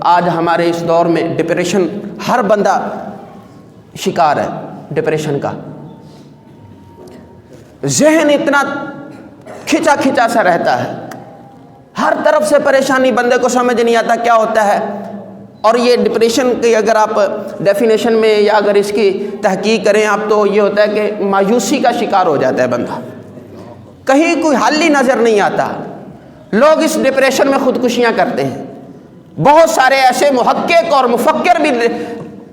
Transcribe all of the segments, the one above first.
آج ہمارے اس دور میں ڈپریشن، ہر بندہ شکار ہے ڈپریشن کا، ذہن اتنا کھچا کھچا سا رہتا ہے، ہر طرف سے پریشانی، بندے کو سمجھ نہیں آتا کیا ہوتا ہے۔ اور یہ ڈپریشن کی اگر آپ ڈیفینیشن میں یا اگر اس کی تحقیق کریں آپ تو یہ ہوتا ہے کہ مایوسی کا شکار ہو جاتا ہے بندہ، کہیں کوئی حل ہی نظر نہیں آتا۔ لوگ اس ڈپریشن میں خودکشیاں کرتے ہیں، بہت سارے ایسے محقق اور مفکر بھی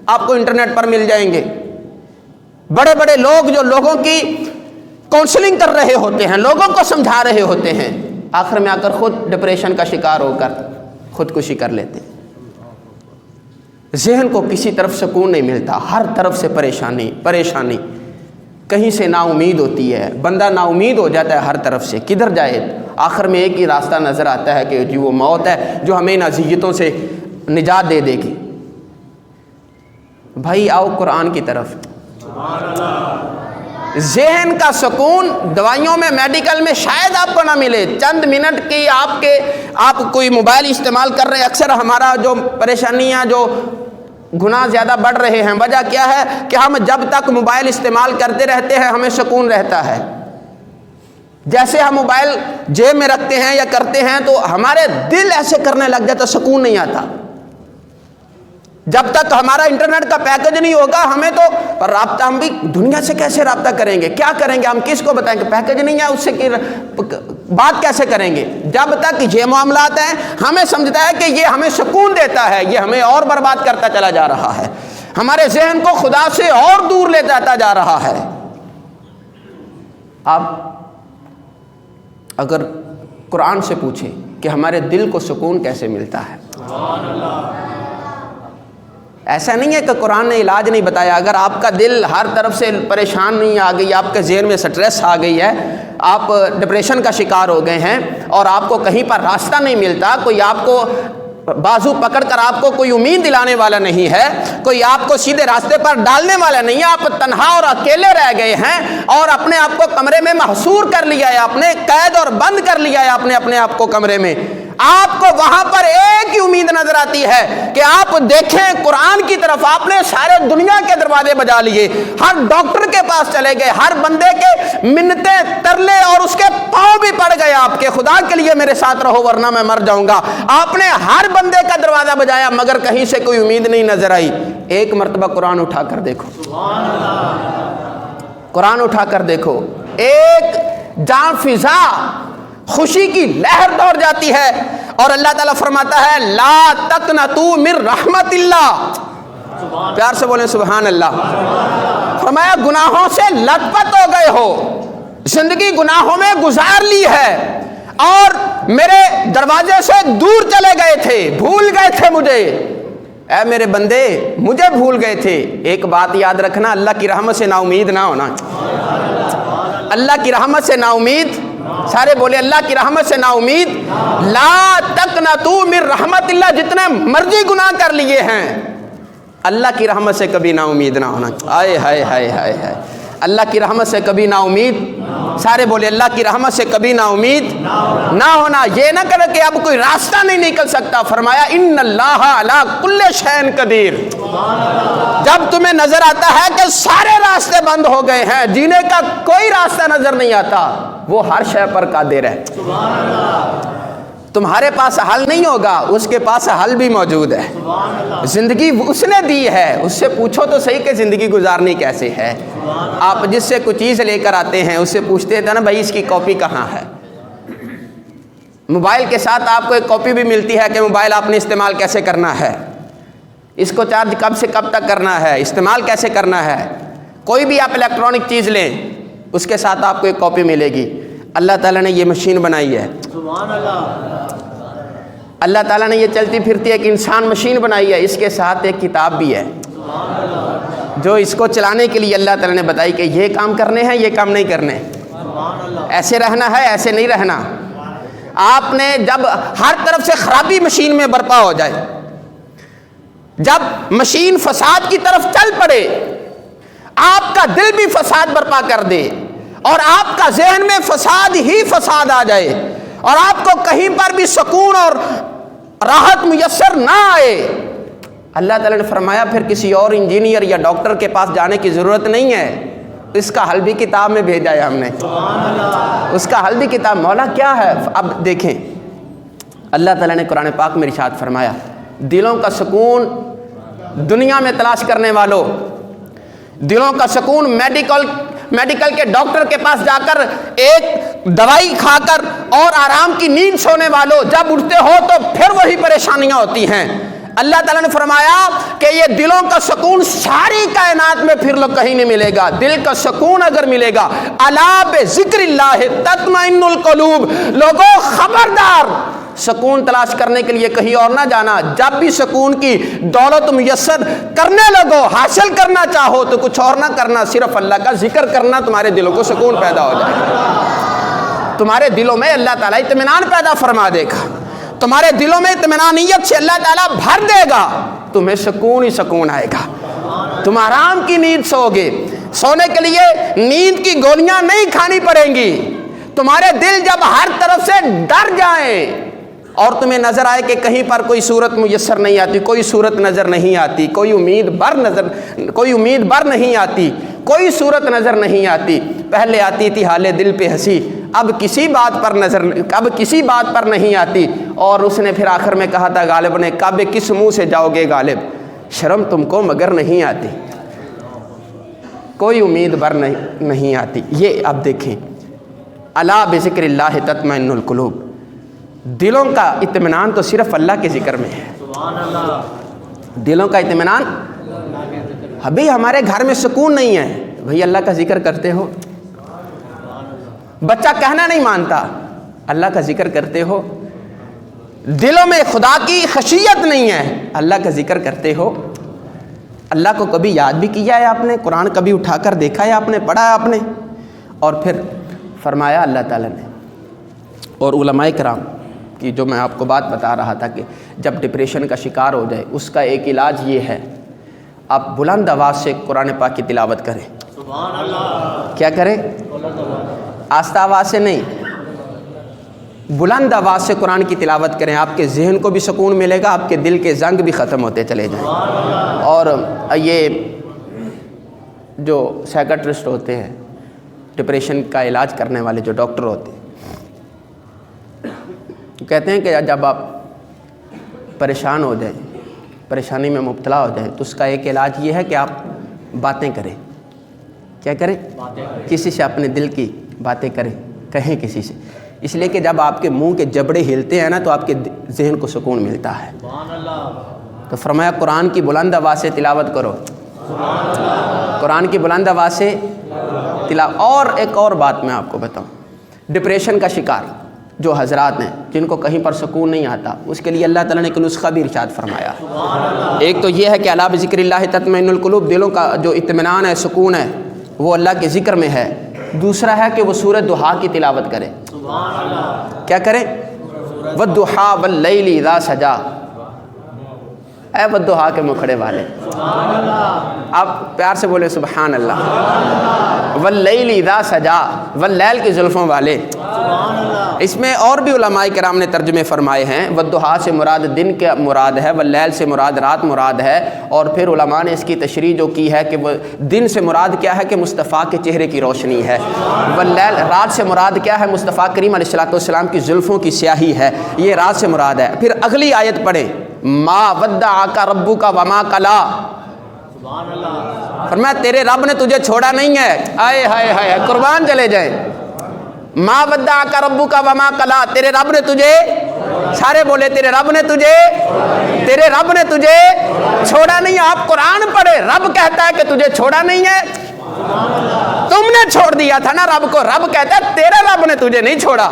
آپ کو انٹرنیٹ پر مل جائیں گے، بڑے بڑے لوگ جو لوگوں کی کونسلنگ کر رہے ہوتے ہیں، لوگوں کو سمجھا رہے ہوتے ہیں، آخر میں آ کر خود ڈپریشن کا شکار ہو کر خودکشی کر لیتے ہیں۔ ذہن کو کسی طرف سکون نہیں ملتا، ہر طرف سے پریشانی پریشانی، کہیں سے نا امید ہوتی ہے، بندہ نا امید ہو جاتا ہے ہر طرف سے، کدھر جائے؟ آخر میں ایک ہی راستہ نظر آتا ہے کہ جو وہ موت ہے جو ہمیں ان اذیتوں سے نجات دے دے گی۔ بھائی آؤ قرآن کی طرف۔ ذہن کا سکون دوائیوں میں، میڈیکل میں شاید آپ کو نہ ملے، چند منٹ کی آپ کوئی موبائل استعمال کر رہے ہیں، اکثر ہمارا جو پریشانیاں، جو گناہ زیادہ بڑھ رہے ہیں، وجہ کیا ہے کہ ہم جب تک موبائل استعمال کرتے رہتے ہیں ہمیں سکون رہتا ہے۔ جیسے ہم موبائل جیب میں رکھتے ہیں یا کرتے ہیں تو ہمارے دل ایسے کرنے لگ جاتا، سکون نہیں آتا۔ جب تک ہمارا انٹرنیٹ کا پیکج نہیں ہوگا ہمیں تو پر رابطہ، ہم بھی دنیا سے کیسے رابطہ کریں گے، کیا کریں گے، ہم کس کو بتائیں گے، پیکج نہیں ہے اس سے بات کیسے کریں گے؟ جب تک یہ معاملات ہیں ہمیں سمجھتا ہے کہ یہ ہمیں سکون دیتا ہے، یہ ہمیں اور برباد کرتا چلا جا رہا ہے، ہمارے ذہن کو خدا سے اور دور لے جاتا جا رہا ہے۔ آپ اگر قرآن سے پوچھیں کہ ہمارے دل کو سکون کیسے ملتا ہے، ایسا نہیں ہے کہ قرآن نے علاج نہیں بتایا۔ اگر آپ کا دل ہر طرف سے پریشانی آ گئی، آپ کے ذہن میں سٹریس آ گئی ہے، آپ ڈپریشن کا شکار ہو گئے ہیں اور آپ کو کہیں پر راستہ نہیں ملتا، کوئی آپ کو بازو پکڑ کر آپ کو کوئی امید دلانے والا نہیں ہے، کوئی آپ کو سیدھے راستے پر ڈالنے والا نہیں ہے، آپ تنہا اور اکیلے رہ گئے ہیں اور اپنے آپ کو کمرے میں محصور کر لیا ہے، اپنے قید اور بند کر لیا ہے اپنے آپ کو کمرے میں، آپ کو وہاں پر ایک ہی امید نظر آتی ہے کہ آپ دیکھیں قرآن کی طرف۔ آپ نے سارے دنیا کے دروازے بجا لیے، ہر ڈاکٹر کے پاس چلے گئے، ہر بندے کے منتیں ترلے اور اس کے پاؤں بھی پڑ گئے آپ کے، خدا کے لیے میرے ساتھ رہو ورنہ میں مر جاؤں گا۔ آپ نے ہر بندے کا دروازہ بجایا مگر کہیں سے کوئی امید نہیں نظر آئی۔ ایک مرتبہ قرآن اٹھا کر دیکھو، قرآن اٹھا کر دیکھو، ایک جان فضا خوشی کی لہر دوڑ جاتی ہے اور اللہ تعالیٰ فرماتا ہے لا تقنطوا من رحمت اللہ، پیار سے بولیں سبحان اللہ۔ فرمایا گناہوں سے لت پت ہو گئے ہو، زندگی گناہوں میں گزار لی ہے اور میرے دروازے سے دور چلے گئے تھے، بھول گئے تھے مجھے، اے میرے بندے مجھے بھول گئے تھے۔ ایک بات یاد رکھنا، اللہ کی رحمت سے نا امید نہ ہونا، اللہ کی رحمت سے نا امید، سارے بولے اللہ کی رحمت سے نا امید۔ لا تقنطوا من رحمت اللہ، جتنے مرضی گناہ کر لیے ہیں اللہ کی رحمت سے کبھی نا امید نہ ہونا۔ آئے ہائے ہائے ہائے ہائے، اللہ کی رحمت سے کبھی نا امید، سارے بولے اللہ کی رحمت سے کبھی نا امید نہ ہونا۔ یہ نہ کرے کہ اب کوئی راستہ نہیں نکل سکتا، فرمایا ان اللہ علی کل شیء قدیر۔ جب تمہیں نظر آتا ہے کہ سارے راستے بند ہو گئے ہیں، جینے کا کوئی راستہ نظر نہیں آتا، وہ ہر شے پر قادر ہے۔ تمہارے پاس حل نہیں ہوگا، اس کے پاس حل بھی موجود ہے۔ زندگی اس نے دی ہے، اس سے پوچھو تو صحیح کہ زندگی گزارنی کیسے ہے۔ آپ جس سے کوئی چیز لے کر آتے ہیں اس سے پوچھتے تھے نا بھائی اس کی کاپی کہاں ہے۔ موبائل کے ساتھ آپ کو ایک کاپی بھی ملتی ہے کہ موبائل آپ نے استعمال کیسے کرنا ہے، اس کو چارج کب سے کب تک کرنا ہے، استعمال کیسے کرنا ہے۔ کوئی بھی آپ الیکٹرانک چیز لیں اس کے ساتھ آپ کو ایک کاپی ملے گی۔ اللہ تعالیٰ نے یہ مشین بنائی ہے، سبحان اللہ، اللہ تعالیٰ نے یہ چلتی پھرتی ایک انسان مشین بنائی ہے، اس کے ساتھ ایک کتاب بھی ہے جو اس کو چلانے کے لیے اللہ تعالیٰ نے بتائی کہ یہ کام کرنے ہیں، یہ کام نہیں کرنے، ایسے رہنا ہے، ایسے نہیں رہنا۔ آپ نے جب ہر طرف سے خرابی مشین میں برپا ہو جائے، جب مشین فساد کی طرف چل پڑے، آپ کا دل بھی فساد برپا کر دے اور آپ کا ذہن میں فساد ہی فساد آ جائے اور آپ کو کہیں پر بھی سکون اور راحت میسر نہ آئے، اللہ تعالیٰ نے فرمایا پھر کسی اور انجینئر یا ڈاکٹر کے پاس جانے کی ضرورت نہیں ہے، اس کا حل بھی کتاب میں بھیجا ہے ہم نے، اس کا حل بھی کتاب۔ مولا کیا ہے؟ اب دیکھیں اللہ تعالیٰ نے قرآن پاک میں ارشاد فرمایا، دلوں کا سکون دنیا میں تلاش کرنے والوں، دلوں کا سکون میڈیکل کے ڈاکٹر کے پاس جا کر ایک دوائی کھا کر اور آرام کی نیند سونے والوں، جب اٹھتے ہو تو پھر وہی پریشانیاں ہوتی ہیں۔ اللہ تعالیٰ نے فرمایا کہ یہ دلوں کا سکون ساری کائنات میں پھر لوگ کہیں نہیں ملے گا۔ دل کا سکون اگر ملے گا، الا بذکر اللہ تطمئن القلوب، لوگوں خبردار، سکون تلاش کرنے کے لیے کہیں اور نہ جانا۔ جب بھی سکون کی دولت میسر کرنے لگو، حاصل کرنا چاہو تو کچھ اور نہ کرنا، صرف اللہ کا ذکر کرنا، تمہارے دلوں کو سکون پیدا ہو جائے گا، تمہارے دلوں میں اللہ تعالیٰ اطمینان پیدا فرما دے گا، تمہارے دلوں میں اطمینانیت سے اللہ تعالیٰ بھر دے گا، تمہیں سکون ہی سکون آئے گا، تم آرام کی نیند سو گے۔ سونے کے لیے نیند کی گولیاں نہیں کھانی پڑیں گی، تمہارے دل جب ہر طرف سے ڈر جائیں اور تمہیں نظر آئے کہ کہیں پر کوئی صورت میسر نہیں آتی، کوئی صورت نظر نہیں آتی، کوئی امید بر نہیں آتی، کوئی صورت نظر نہیں آتی، پہلے آتی تھی حال دل پہ ہنسی، اب کسی بات پر نہیں آتی، اور اس نے پھر آخر میں کہا تھا غالب نے، کعبے کس منہ سے جاؤ گے غالب، شرم تم کو مگر نہیں آتی، کوئی امید بر نہیں آتی۔ یہ اب دیکھیں، الا بذکر اللہ تطمئن القلوب، دلوں کا اطمینان تو صرف اللہ کے ذکر میں ہے، دلوں کا اطمینان۔ ابھی ہمارے گھر میں سکون نہیں ہے، بھئی اللہ کا ذکر کرتے ہو؟ بچہ کہنا نہیں مانتا، اللہ کا ذکر کرتے ہو؟ دلوں میں خدا کی خشیت نہیں ہے، اللہ کا ذکر کرتے ہو؟ اللہ کو کبھی یاد بھی کیا ہے آپ نے؟ قرآن کبھی اٹھا کر دیکھا ہے آپ نے؟ پڑھا ہے آپ نے؟ اور پھر فرمایا اللہ تعالیٰ نے، اور علماء کرام کی جو میں آپ کو بات بتا رہا تھا کہ جب ڈپریشن کا شکار ہو جائے اس کا ایک علاج یہ ہے، آپ بلند آواز سے قرآن پاک کی تلاوت کریں۔ سبحان اللہ۔ کیا کریں؟ آہستہ آواز سے نہیں، بلند آواز سے قرآن کی تلاوت کریں، آپ کے ذہن کو بھی سکون ملے گا، آپ کے دل کے زنگ بھی ختم ہوتے چلے جائیں۔ اور یہ جو سائیکٹرسٹ ہوتے ہیں، ڈپریشن کا علاج کرنے والے جو ڈاکٹر ہوتے ہیں، کہتے ہیں کہ جب آپ پریشان ہو جائیں، پریشانی میں مبتلا ہو جائیں، تو اس کا ایک علاج یہ ہے کہ آپ باتیں کریں۔ کیا کریں؟ کسی سے اپنے دل کی باتیں کریں، کہیں کسی سے، اس لیے کہ جب آپ کے منہ کے جبڑے ہلتے ہیں نا تو آپ کے ذہن کو سکون ملتا ہے۔ تو فرمایا قرآن کی بلند آواز سے تلاوت کرو، قرآن کی بلند آواز سے تلاوت۔ اور ایک اور بات میں آپ کو بتاؤں، ڈپریشن کا شکار جو حضرات ہیں جن کو کہیں پر سکون نہیں آتا، اس کے لیے اللہ تعالیٰ نے ایک نسخہ بھی ارشاد فرمایا۔ ایک تو یہ ہے کہ الا بذکر اللہ تطمئن القلوب، دلوں کا جو اطمینان ہے، سکون ہے، وہ اللہ کے ذکر میں ہے۔ دوسرا ہے کہ وہ سورۃ ضحیٰ کی تلاوت کرے۔ کیا کریں؟ والضحیٰ واللیل اذا سجا، اے والضحیٰ کے مکھڑے والے، آپ پیار سے بولے سبحان اللہ۔ واللیل اذا سجا، واللیل کی زلفوں والے۔ اس میں اور بھی علماء کرام نے ترجمے فرمائے ہیں، والضحیٰ سے مراد دن کے مراد ہے، واللیل سے مراد رات مراد ہے، اور پھر علماء نے اس کی تشریح جو کی ہے کہ وہ دن سے مراد کیا ہے کہ مصطفیٰ کے چہرے کی روشنی ہے، واللیل رات سے مراد کیا ہے مصطفیٰ کریم علیہ الصلوۃ والسلام کی زلفوں کی سیاہی ہے، یہ رات سے مراد ہے۔ پھر اگلی آیت پڑھیں، ما ودعک ربک وما قلی، فرمایا تیرے رب نے تجھے چھوڑا نہیں ہے۔ آئے ہائے ہائے، قربان چلے جائیں۔ ما ودعک ربک وما قلی، تیرے رب نے تجھے، سارے بولے تیرے رب نے تجھے چھوڑا نہیں ہے۔ آپ قرآن پڑھے، رب کہتا ہے کہ تجھے چھوڑا نہیں ہے، تم نے چھوڑ دیا تھا نا رب کو، رب کہتا ہے تیرے رب نے تجھے نہیں چھوڑا۔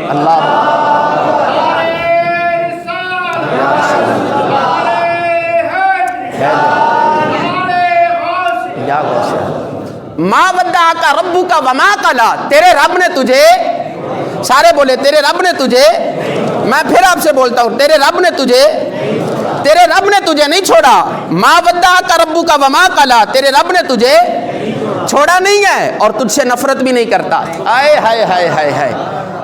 اللہ ما ودعک ربک وما قلی، تیرے رب نے تجھے، سارے بولے تیرے رب نے تجھے، میں پھر آپ سے بولتا ہوں تیرے رب نے تجھے نہیں چھوڑا۔ ما ودعک ربک وما قلی، تیرے رب نے تجھے چھوڑا نہیں ہے اور تجھ سے نفرت بھی نہیں کرتا۔ آئے ہائے ہائے ہائے ہائے،